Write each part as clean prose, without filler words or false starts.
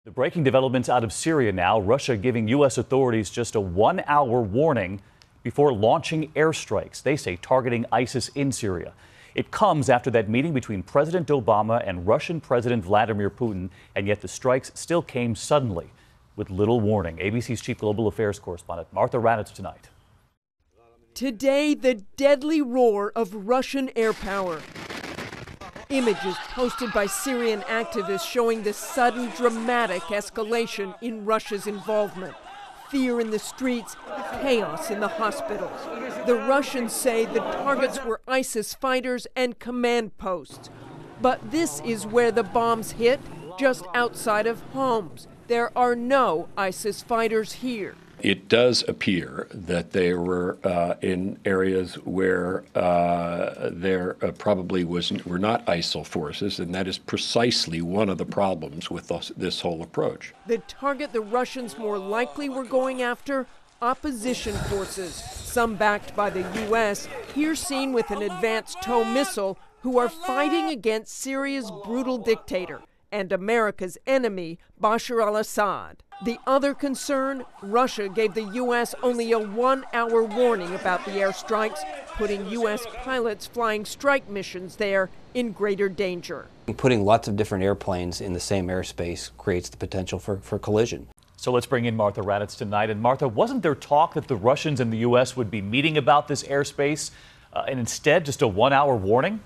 The breaking developments out of Syria now. Russia giving U.S. authorities just a 1-hour warning before launching airstrikes. They say targeting ISIS in Syria. It comes after that meeting between President Obama and Russian President Vladimir Putin, and yet the strikes still came suddenly with little warning. ABC's chief global affairs correspondent Martha Raddatz tonight. Today, the deadly roar of Russian air power. Images posted by Syrian activists showing the sudden dramatic escalation in Russia's involvement. Fear in the streets, chaos in the hospitals. The Russians say the targets were ISIS fighters and command posts. But this is where the bombs hit, just outside of Homs. There are no ISIS fighters here. It does appear that they were in areas where there probably were not ISIL forces, and that is precisely one of the problems with this whole approach. The target the Russians more likely were going after, opposition forces, some backed by the U.S., here seen with an advanced TOW missile, who are fighting against Syria's brutal dictator and America's enemy, Bashar al-Assad. The other concern, Russia gave the U.S. only a 1-hour warning about the airstrikes, putting U.S. pilots flying strike missions there in greater danger. Putting lots of different airplanes in the same airspace creates the potential for collision. So let's bring in Martha Raddatz tonight. And Martha, wasn't there talk that the Russians and the U.S. would be meeting about this airspace and instead just a 1-hour warning?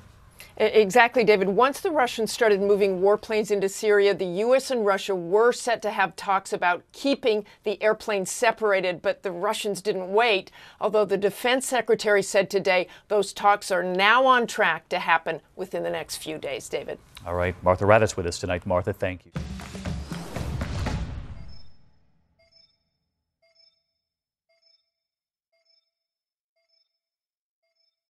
Exactly, David. Once the Russians started moving warplanes into Syria, the U.S. and Russia were set to have talks about keeping the airplanes separated, but the Russians didn't wait. Although the defense secretary said today those talks are now on track to happen within the next few days, David. All right. Martha Raddatz with us tonight. Martha, thank you.